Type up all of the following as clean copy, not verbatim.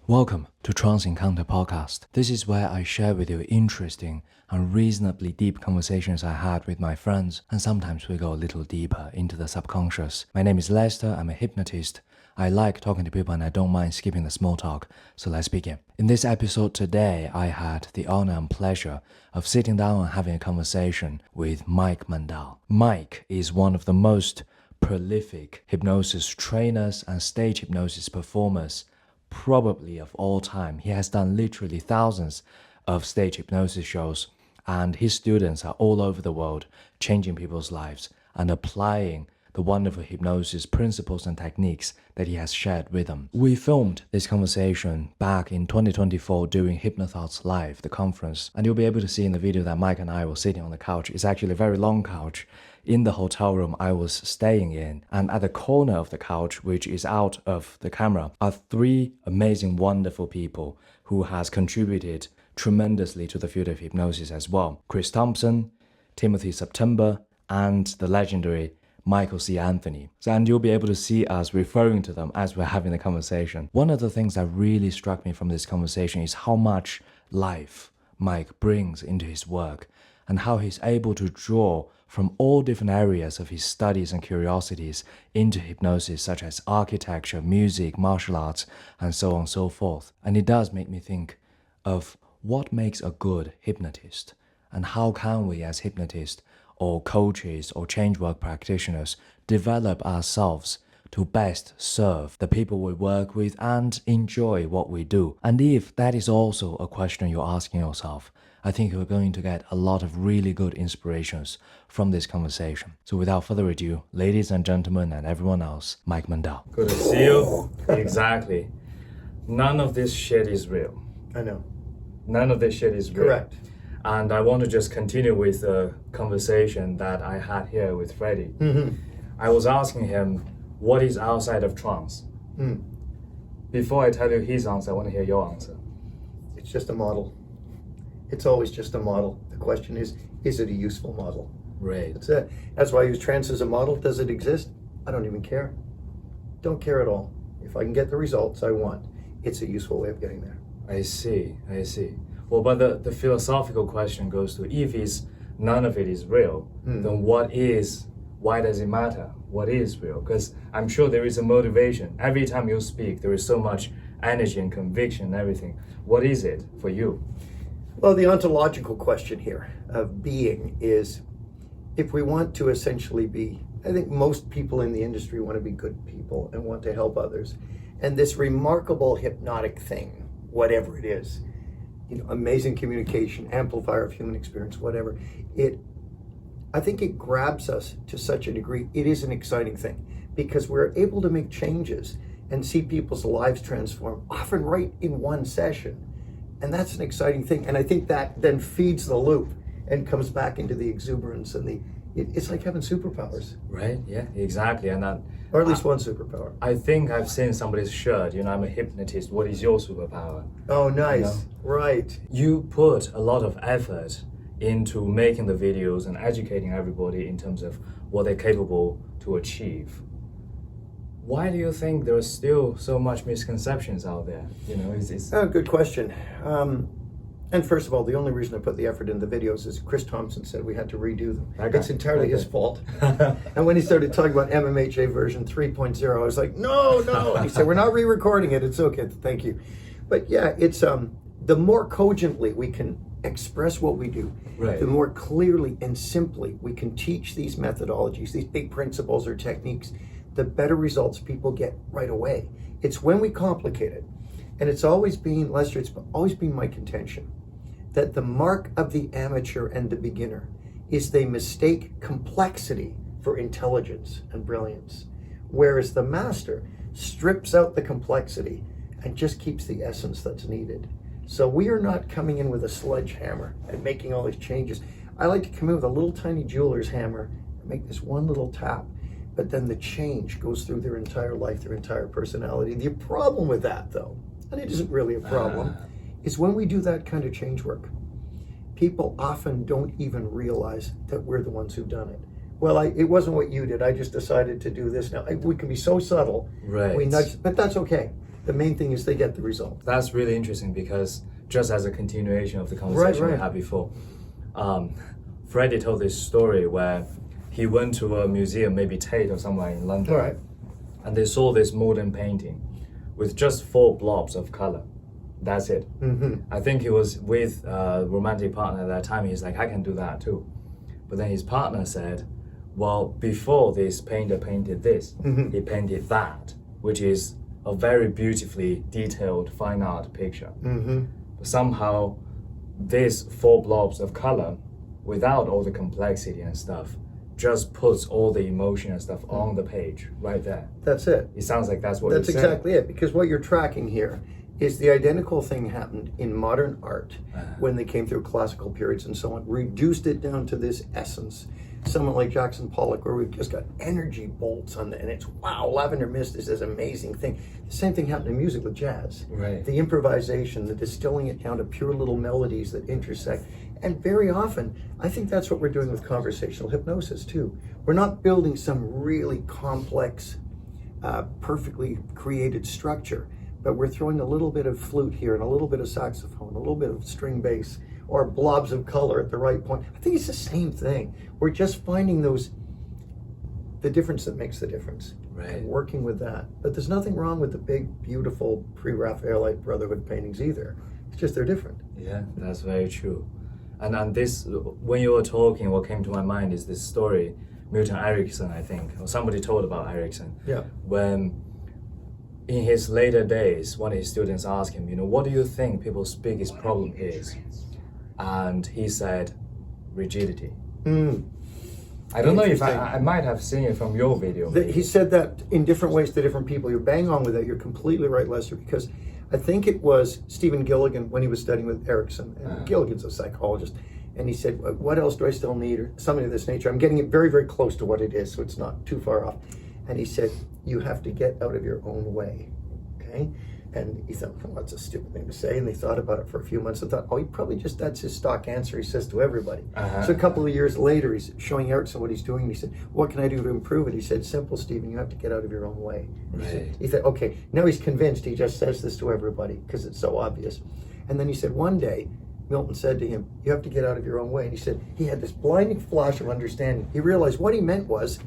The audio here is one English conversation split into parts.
Welcome to Trance Encounter Podcast. This is where I share with you interesting and reasonably deep conversations I had with my friends, and sometimes we go a little deeper into the subconscious. My name is Lester, I'm a hypnotist. I like talking to people and I don't mind skipping the small talk, so let's begin. In this episode today, I had the honor and pleasure of sitting down and having a conversation with Mike Mandel. Mike is one of the most prolific hypnosis trainers and stage hypnosis performers probably of all time. He has done literally thousands of stage hypnosis shows, and his students are all over the world changing people's lives and applying the wonderful hypnosis principles and techniques that he has shared with them. We filmed this conversation back in 2024 during Hypnothoughts Live, the conference, and you'll be able to see in the video that Mike and I were sitting on the couch. It's actually a very long couch in the hotel room I was staying in, and at the corner of the couch, which is out of the camera, are three amazing, wonderful people who has contributed tremendously to the field of hypnosis as well. Chris Thompson, Timothy September, and the legendary Michael C. Anthony. And you'll be able to see us referring to them as we're having the conversation. One of the things that really struck me from this conversation is how much life Mike brings into his work and how he's able to draw from all different areas of his studies and curiosities into hypnosis, such as architecture, music, martial arts, and so on and so forth. And it does make me think of what makes a good hypnotist, and how can we as hypnotists or coaches or change work practitioners develop ourselves to best serve the people we work with and enjoy what we do. And if that is also a question you're asking yourself, I think you're going to get a lot of really good inspirations from this conversation. So without further ado, ladies and gentlemen and everyone else, Mike Mandel. Good to see you. Exactly. None of this shit is real. I know. None of this shit is real. Correct. And I want to just continue with the conversation that I had here with Freddie. Mm-hmm. I was asking him, what is outside of trance? Before I tell you his answer, I want to hear your answer. It's just a model. It's always just a model. The question is it a useful model? Right. That's it. That's why I use trance as a model. Does it exist? I don't even care. Don't care at all. If I can get the results I want, it's a useful way of getting there. I see. Well, but the philosophical question goes to, if none of it is real, then why does it matter? What is real? Because I'm sure there is a motivation. Every time you speak, there is so much energy and conviction and everything. What is it for you? Well, the ontological question here of being is, if we want to essentially be, I think most people in the industry want to be good people and want to help others. And this remarkable hypnotic thing, whatever it is, amazing communication, amplifier of human experience, whatever, I think it grabs us to such a degree. It is an exciting thing because we're able to make changes and see people's lives transform, often right in one session. And that's an exciting thing. And I think that then feeds the loop and comes back into the exuberance and it's like having superpowers. Right, yeah, exactly. And or at least one superpower. I think I've seen somebody's shirt, I'm a hypnotist, what is your superpower? Oh, nice, right. You put a lot of effort into making the videos and educating everybody in terms of what they're capable to achieve. Why do you think there are still so much misconceptions out there? Oh, good question. And first of all, the only reason I put the effort in the videos is Chris Thompson said we had to redo them. Okay. It's entirely his fault. And when he started talking about MMHA version 3.0, I was like, no. And he said, we're not re-recording it. It's okay. Thank you. But yeah, it's the more cogently we can express what we do, right, the more clearly and simply we can teach these methodologies, these big principles or techniques, the better results people get right away. It's when we complicate it. And it's always been, Lester, it's always been my contention that the mark of the amateur and the beginner is they mistake complexity for intelligence and brilliance, whereas the master strips out the complexity and just keeps the essence that's needed. So we are not coming in with a sledgehammer and making all these changes. I like to come in with a little tiny jeweler's hammer and make this one little tap, but then the change goes through their entire life, their entire personality. The problem with that, though, and it isn't really a problem, is when we do that kind of change work, people often don't even realize that we're the ones who've done it. Well, it wasn't what you did. I just decided to do this. Now, we can be so subtle. Right. We nudge, but that's okay. The main thing is they get the result. That's really interesting because just as a continuation of the conversation we had before, Freddie told this story where he went to a museum, maybe Tate or somewhere in London, Right. and they saw this modern painting with just 4 blobs of color. That's it. I think he was with a romantic partner at that time. He's like, I can do that too. But then his partner said, well, before this painter painted this, he painted that, which is a very beautifully detailed fine art picture. But somehow, these 4 blobs of color, without all the complexity and stuff, just puts all the emotion and stuff on the page right there. That's it. It sounds like that's what That's you're saying. exactly it, because what you're tracking here is the identical thing happened in modern art when they came through classical periods and so on, reduced it down to this essence. Someone like Jackson Pollock, where we've just got energy bolts on and it's wow, Lavender Mist is this amazing thing. The same thing happened in music with jazz. Right. The improvisation, the distilling it down to pure little melodies that intersect. And very often, I think that's what we're doing with conversational hypnosis too. We're not building some really complex, perfectly created structure, but we're throwing a little bit of flute here and a little bit of saxophone, a little bit of string bass, or blobs of color at the right point. I think it's the same thing. We're just finding the difference that makes the difference. Right. And working with that. But there's nothing wrong with the big, beautiful pre-Raphaelite Brotherhood paintings either. It's just they're different. Yeah, that's very true. And this, when you were talking, what came to my mind is this story, Milton Erickson, I think, or somebody told about Erickson. Yeah. When in his later days, one of his students asked him, what do you think people's biggest problem is? And he said, rigidity. I don't know if I might have seen it from your video. He said that in different ways to different people. You're bang on with that. You're completely right, Lester, because I think it was Stephen Gilligan when he was studying with Erickson. And Gilligan's a psychologist. And he said, what else do I still need? Or something of this nature. I'm getting it very, very close to what it is, so it's not too far off. And he said, you have to get out of your own way. Okay? And he thought, well, that's a stupid thing to say. And they thought about it for a few months and thought, he probably that's his stock answer he says to everybody. So a couple of years later, he's showing Erickson what he's doing. And he said, what can I do to improve it? He said, simple, Stephen, you have to get out of your own way. Right. He thought, okay, now he's convinced. He just says this to everybody because it's so obvious. And then he said, one day, Milton said to him, you have to get out of your own way. And he said, he had this blinding flash of understanding. He realized what he meant was,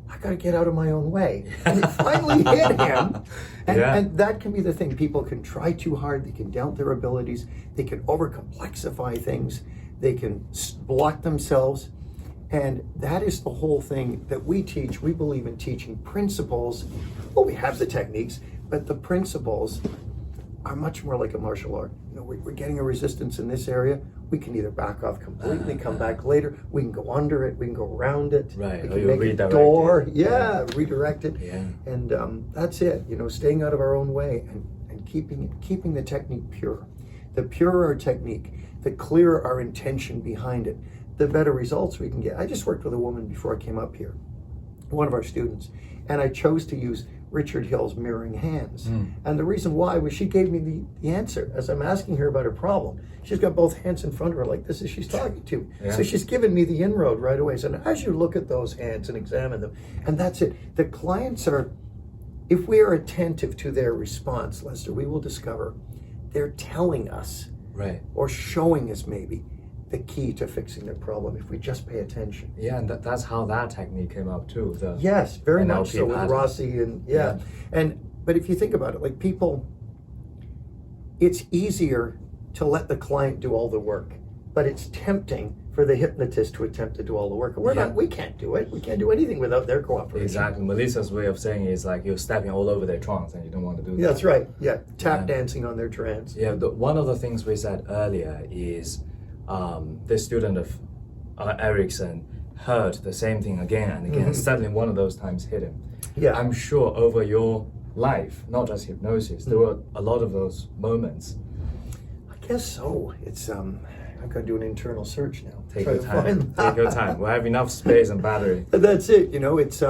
I got to get out of my own way. And it finally hit him. And that can be the thing. People can try too hard. They can doubt their abilities. They can over-complexify things. They can block themselves. And that is the whole thing that we teach. We believe in teaching principles. Well, we have the techniques, but the principles are much more like a martial art. We're getting a resistance in this area. We can either back off completely, come back later. We can go under it. We can go around it. Right. We Or can you make a redirect door. it. Redirect it. Yeah. And that's it. Staying out of our own way and keeping the technique pure. The purer our technique, the clearer our intention behind it, the better results we can get. I just worked with a woman before I came up here, one of our students, and I chose to use Richard Hill's mirroring hands. And the reason why was she gave me the answer as I'm asking her about her problem. She's got both hands in front of her like this as she's talking to. Yeah. So she's given me the inroad right away. So as you look at those hands and examine them, and that's it. The clients are, if we are attentive to their response, Lester, we will discover they're telling us, or showing us maybe, the key to fixing their problem if we just pay attention. Yeah, and that's how that technique came up too. Yes, very much so with pattern. Rossi but if you think about it, like people, it's easier to let the client do all the work, but it's tempting for the hypnotist to attempt to do all the work. We can't do it. We can't do anything without their cooperation. Exactly. Melissa's way of saying it is like you're stepping all over their trance and you don't want to do that. Yeah, that's right. Yeah, tap dancing on their trance. Yeah, one of the things we said earlier is the student of Erickson heard the same thing again and again. Suddenly one of those times hit him. Yeah. I'm sure over your life, not just hypnosis, there were a lot of those moments. I guess so. It's I'm gonna do an internal search now. Take your time. Take your time. We have enough space and battery. That's it. It's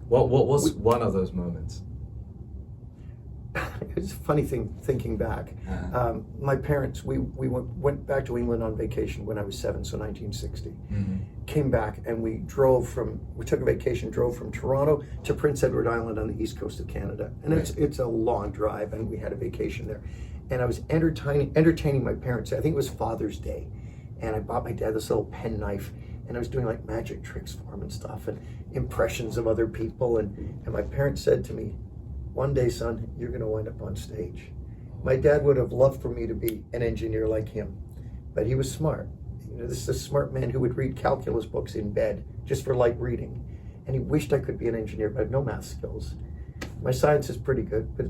What was one of those moments? it's a funny thing thinking back. My parents, we went back to England on vacation when I was 7, so 1960. Came back and we took a vacation, drove from Toronto to Prince Edward Island on the east coast of Canada. And it's a long drive, and we had a vacation there. And I was entertaining my parents. I think it was Father's Day. And I bought my dad this little pen knife, and I was doing like magic tricks for him and stuff, and impressions of other people. And my parents said to me, "One day, son, you're going to wind up on stage." My dad would have loved for me to be an engineer like him, but he was smart. You know, this is a smart man who would read calculus books in bed just for light reading. And he wished I could be an engineer, but I have no math skills. My science is pretty good, but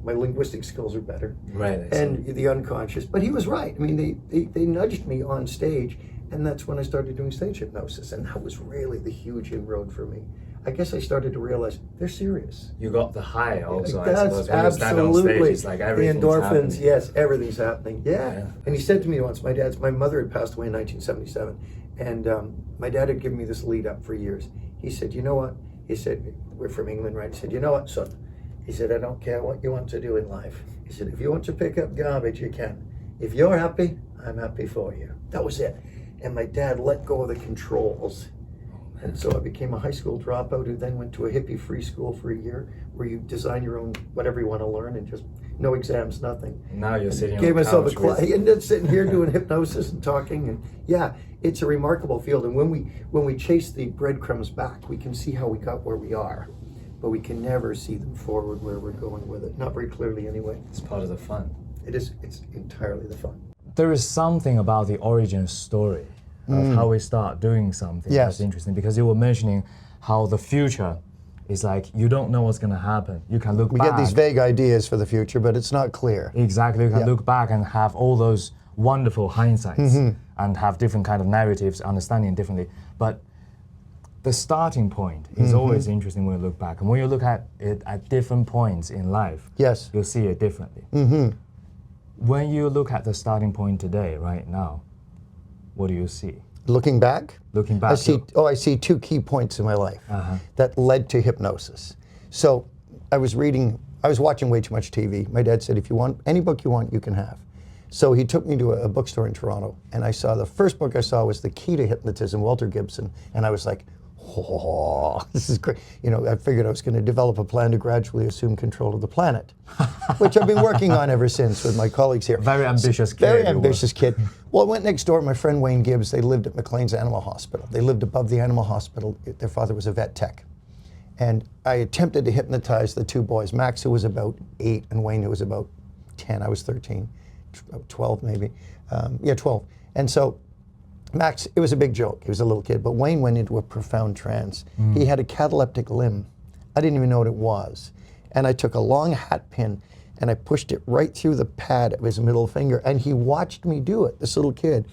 my linguistic skills are better. Right. And the unconscious. But he was right. I mean, they nudged me on stage, and that's when I started doing stage hypnosis. And that was really the huge inroad for me. I guess I started to realize they're serious. You got the high also, That's I suppose. When you stand on stage, it's like everything's the endorphins, happening. yes, everything's happening. Yeah. And he said to me once, my mother had passed away in 1977, and my dad had given me this lead up for years. He said, "You know what?" He said, "We're from England, right?" He said, "You know what, son?" He said, "I don't care what you want to do in life." He said, "If you want to pick up garbage, you can. If you're happy, I'm happy for you." That was it. And my dad let go of the controls. And so I became a high school dropout who then went to a hippie-free school for a year where you design your own whatever you want to learn and just no exams, nothing. Now you're sitting on Gave the myself couch a class. with... And then sitting here doing hypnosis and talking, and yeah, it's a remarkable field. And when we chase the breadcrumbs back, we can see how we got where we are, but we can never see them forward where we're going with it. Not very clearly, anyway. It's part of the fun. It is. It's entirely the fun. There is something about the origin story of how we start doing something that's interesting, because you were mentioning how the future is like, you don't know what's going to happen. You can look back. We get these vague ideas for the future, but it's not clear. Exactly. You can look back and have all those wonderful hindsights and have different kind of narratives, understanding differently. But the starting point is always interesting when you look back. And when you look at it at different points in life, you'll see it differently. When you look at the starting point today, right now, what do you see? Looking back? Looking back. I see two key points in my life that led to hypnosis. So I was watching way too much TV. My dad said, "If you want any book you want, you can have." So he took me to a bookstore in Toronto, and the first book I saw was The Key to Hypnotism, Walter Gibson, and I was like, "Oh, this is great." You know, I figured I was going to develop a plan to gradually assume control of the planet, which I've been working on ever since with my colleagues here. Very ambitious kid. Very ambitious kid. Well, I went next door. My friend Wayne Gibbs, they lived at McLean's Animal Hospital. They lived above the animal hospital. Their father was a vet tech. And I attempted to hypnotize the two boys, Max, who was about 8, and Wayne, who was about 10. I was 13, 12 maybe. 12. And so Max, it was a big joke. He was a little kid, but Wayne went into a profound trance. He had a cataleptic limb. I didn't even know what it was. And I took a long hat pin and I pushed it right through the pad of his middle finger, and he watched me do it, this little kid.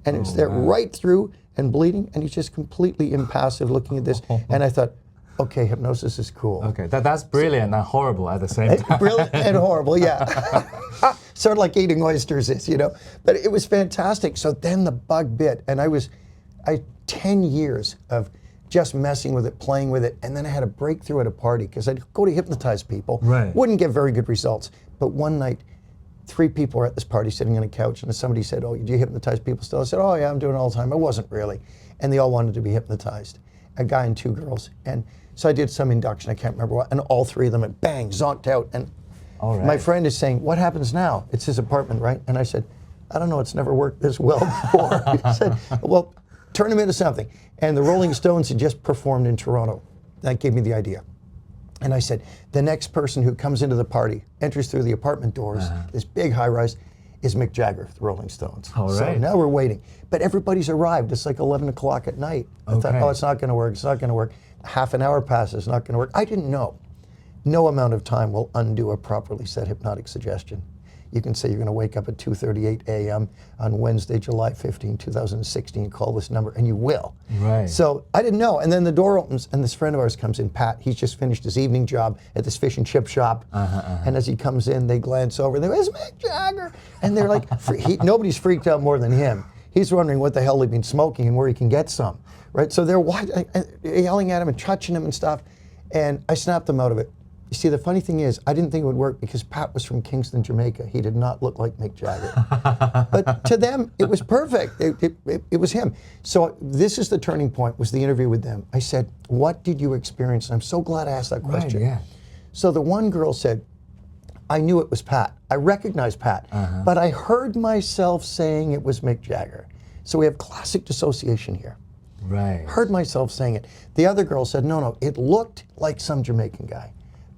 And it's there right through and bleeding, and he's just completely impassive looking at this. And I thought, okay, hypnosis is cool. Okay, that's brilliant and horrible at the same time. Brilliant and horrible, yeah. Sort of like eating oysters is, you know. But it was fantastic. So then the bug bit, and I 10 years of just messing with it, playing with it, and then I had a breakthrough at a party because I'd go to hypnotize people, wouldn't get very good results. But one night, 3 people were at this party sitting on a couch, and somebody said, "Oh, do you hypnotize people still?" I said, "Oh yeah, I'm doing it all the time." I wasn't really. And they all wanted to be hypnotized, a guy and 2 girls. And so I did some induction, I can't remember what, and all 3 of them went bang, zonked out. And my friend is saying, "What happens now?" It's his apartment, right? And I said, "I don't know, it's never worked this well before." He said, "Well, turn him into something." And the Rolling Stones had just performed in Toronto. That gave me the idea. And I said, the next person who comes into the party, enters through the apartment doors, this big high rise, is Mick Jagger, the Rolling Stones. So now we're waiting. But everybody's arrived. It's like 11 o'clock at night. I thought, oh, it's not going to work. It's not going to work. Half an hour passes, not going to work. I didn't know. No amount of time will undo a properly set hypnotic suggestion. You can say you're going to wake up at 2:38 a.m. on Wednesday, July 15, 2016, call this number, and you will. So I didn't know. And then the door opens, and this friend of ours comes in, Pat. He's just finished his evening job at this fish and chip shop. And as he comes in, they glance over, and they go, "It's Mick Jagger." And they're like, nobody's freaked out more than him. He's wondering what the hell they've been smoking and where he can get some, right? So they're yelling at him and touching him and stuff. And I snapped them out of it. You see, the funny thing is, I didn't think it would work because Pat was from Kingston, Jamaica. He did not look like Mick Jagger. But to them, it was perfect. It was him. So this is the turning point, was the interview with them. I said, what did you experience? And I'm so glad I asked that question. Right, yeah. So the one girl said, I knew it was Pat. I recognized Pat, but I heard myself saying it was Mick Jagger. So we have classic dissociation here. Right. Heard myself saying it. The other girl said, no, it looked like some Jamaican guy,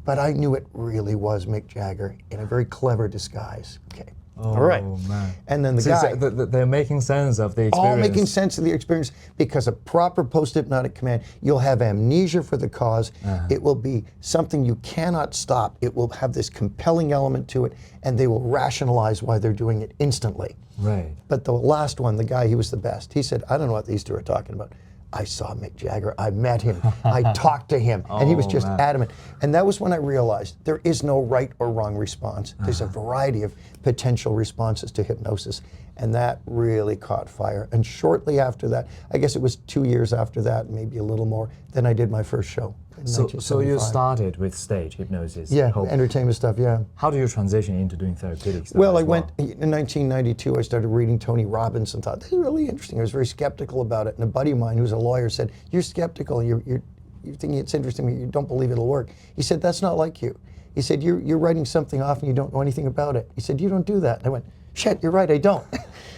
but I knew it really was Mick Jagger in a very clever disguise. Okay. Oh, all right. Man. And then the guy. They're making sense of the experience. All making sense of the experience, because a proper post-hypnotic command, you'll have amnesia for the cause. It will be something you cannot stop. It will have this compelling element to it, and they will rationalize why they're doing it instantly. Right. But the last one, the guy, he was the best. He said, I don't know what these two are talking about. I saw Mick Jagger, I met him, I talked to him, and he was just adamant. And that was when I realized there is no right or wrong response. There's a variety of potential responses to hypnosis, and that really caught fire. And shortly after that, I guess it was 2 years after that, maybe a little more, then I did my first show. So you started with stage hypnosis? Yeah, entertainment stuff, yeah. How do you transition into doing therapeutic stuff? Well, I went, in 1992, I started reading Tony Robbins and thought, this is really interesting. I was very skeptical about it. And a buddy of mine who's a lawyer said, you're skeptical, you're thinking it's interesting, but you don't believe it'll work. He said, that's not like you. He said, you're writing something off and you don't know anything about it. He said, you don't do that. And I went, shit, you're right, I don't.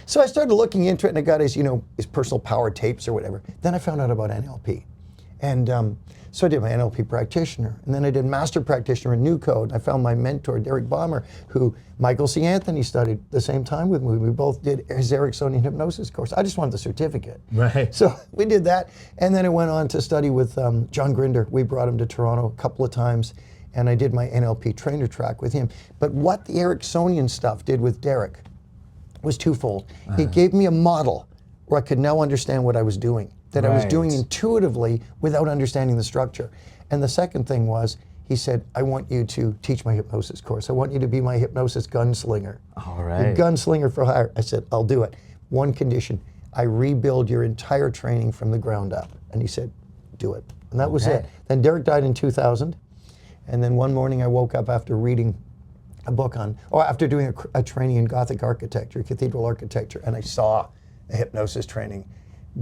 So I started looking into it, and I got his, his personal power tapes or whatever. Then I found out about NLP. And so I did my NLP practitioner, and then I did master practitioner in New Code. I found my mentor, Derek Balmer, who Michael C. Anthony studied the same time with me. We both did his Ericksonian hypnosis course. I just wanted the certificate. Right. So we did that, and then I went on to study with John Grinder. We brought him to Toronto a couple of times, and I did my NLP trainer track with him. But what the Ericksonian stuff did with Derek was twofold. He gave me a model where I could now understand what I was doing, that I was doing intuitively without understanding the structure. And the second thing was, he said, I want you to teach my hypnosis course. I want you to be my hypnosis gunslinger. All right. The gunslinger for hire. I said, I'll do it. One condition, I rebuild your entire training from the ground up. And he said, do it. And that was it. Then Derek died in 2000. And then one morning I woke up after reading a book after doing a training in Gothic architecture, cathedral architecture, and I saw a hypnosis training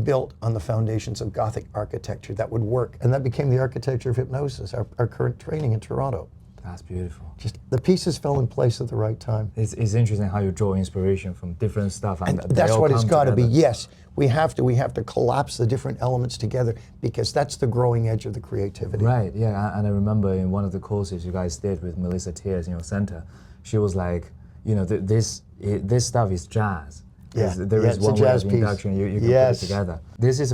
built on the foundations of Gothic architecture that would work. And that became the architecture of hypnosis, our current training in Toronto. That's beautiful. Just the pieces fell in place at the right time. It's interesting how you draw inspiration from different stuff. And that's what it's got to be. Yes, we have to collapse the different elements together, because that's the growing edge of the creativity. Right, yeah, and I remember in one of the courses you guys did with Melissa Tears in your center, she was like, this stuff is jazz. Yeah, there is one way of induction, you can put it together. This is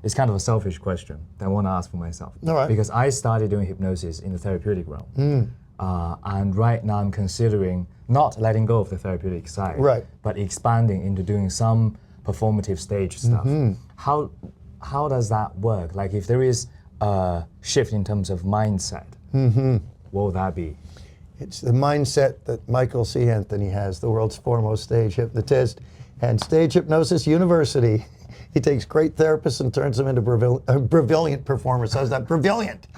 it's kind of a selfish question that I want to ask for myself. All right. Because I started doing hypnosis in the therapeutic realm. And right now I'm considering not letting go of the therapeutic side, but expanding into doing some performative stage stuff. How does that work? Like, if there is a shift in terms of mindset, what would that be? It's the mindset that Michael C. Anthony has, the world's foremost stage hypnotist and Stage Hypnosis University. He takes great therapists and turns them into brilliant performers. How's that? Brilliant.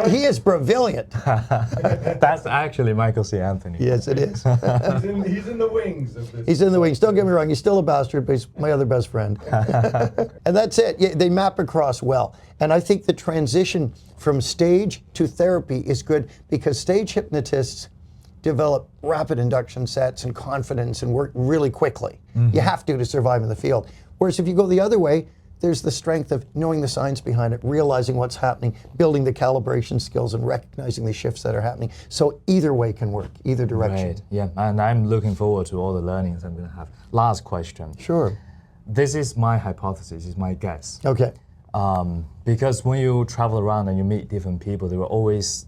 He is brilliant. That's actually Michael C. Anthony. Yes, it is. He's in the wings of this. He's in the wings. Don't get me wrong. He's still a bastard, but he's my other best friend. And that's it. Yeah, they map across well. And I think the transition from stage to therapy is good, because stage hypnotists develop rapid induction sets and confidence and work really quickly. You have to survive in the field. Whereas if you go the other way, there's the strength of knowing the science behind it, realizing what's happening, building the calibration skills, and recognizing the shifts that are happening. So either way can work, either direction. Right, yeah, and I'm looking forward to all the learnings I'm going to have. Last question. Sure. This is my hypothesis, is my guess. Okay. Because when you travel around and you meet different people, there are always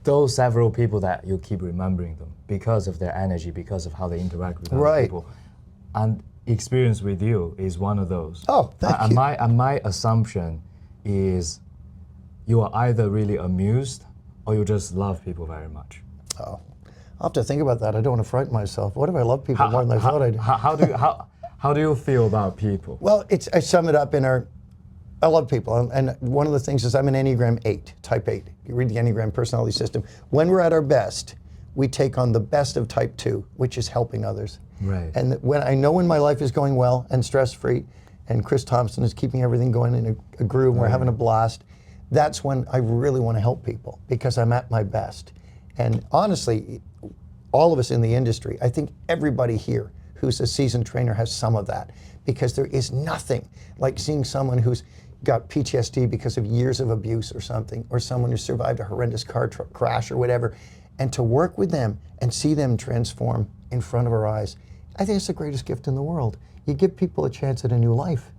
those several people that you keep remembering them because of their energy, because of how they interact with other people. And experience with you is one of those. Oh, thank you. And my assumption is you are either really amused or you just love people very much. Oh, I'll have to think about that. I don't want to frighten myself. What if I love people more than I thought I did? How do you feel about people? Well, I sum it up in I love people, and one of the things is I'm an Enneagram 8, type 8. You read the Enneagram personality system. When we're at our best, we take on the best of type 2, which is helping others. Right. And when I know when my life is going well and stress-free, and Chris Thompson is keeping everything going in a groove, and we're having a blast, that's when I really want to help people, because I'm at my best. And honestly, all of us in the industry, I think everybody here who's a seasoned trainer has some of that, because there is nothing like seeing someone who's got PTSD because of years of abuse or something, or someone who survived a horrendous car crash or whatever, and to work with them and see them transform in front of our eyes. I think it's the greatest gift in the world. You give people a chance at a new life.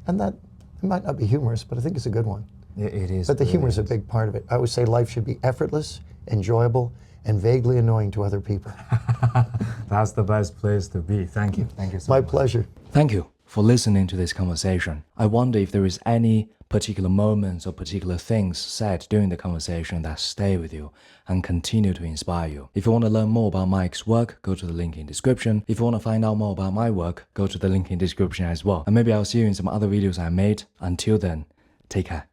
And that, it might not be humorous, but I think it's a good one. It is. But the humor is a big part of it. I would say life should be effortless, enjoyable, and vaguely annoying to other people. That's the best place to be. Thank you. Thank you so My much. pleasure. Thank you for listening to this conversation. I wonder if there is any particular moments or particular things said during the conversation that stay with you and continue to inspire you. If you want to learn more about Mike's work, go to the link in description. If you want to find out more about my work, go to the link in description as well. And maybe I'll see you in some other videos I made. Until then, take care.